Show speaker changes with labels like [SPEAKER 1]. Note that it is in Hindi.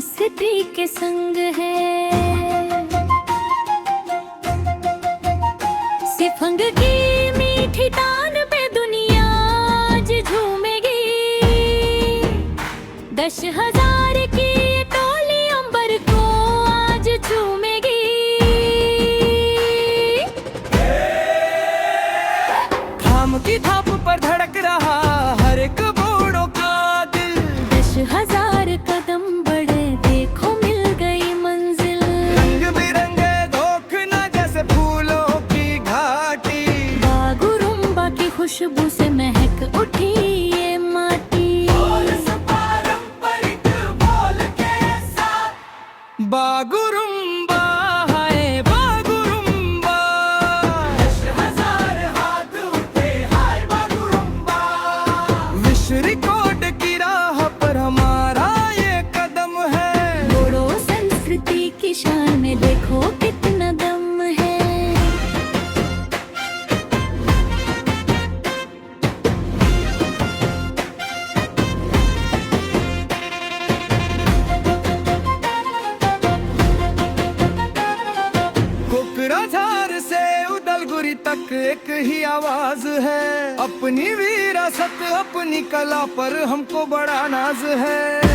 [SPEAKER 1] संस्कृति के संग है। सिफंग की मीठी तान पे दुनिया आज झूमेगी। 10,000 की टोली अंबर को आज झूमेगी।
[SPEAKER 2] थाम की थाप पर धड़क रहा हर एक बूढ़ों का दिल।
[SPEAKER 1] 10,000 कदम बढ़े, देखो मिल गई मंजिल।
[SPEAKER 2] रंग बिरंगे धोखना जैसे फूलों की घाटी।
[SPEAKER 1] बागुरुम्बा की खुशबू से महक उठी ये माटी।
[SPEAKER 2] पारंपरिक बोल के साथ बागुरुम्बा है बागुरुम्बा। 10,000 हाथ उठे हाय बागुरुम्बा। विश्व रिकॉर्ड की राह पर हमारा ये कदम है।
[SPEAKER 1] बोडो संस्कृति की शान में देखो कितना दम है।
[SPEAKER 2] कोकराझार से उदलगुरी तक एक ही आवाज है। अपनी विरासत अपनी कला पर हमको बड़ा नाज है।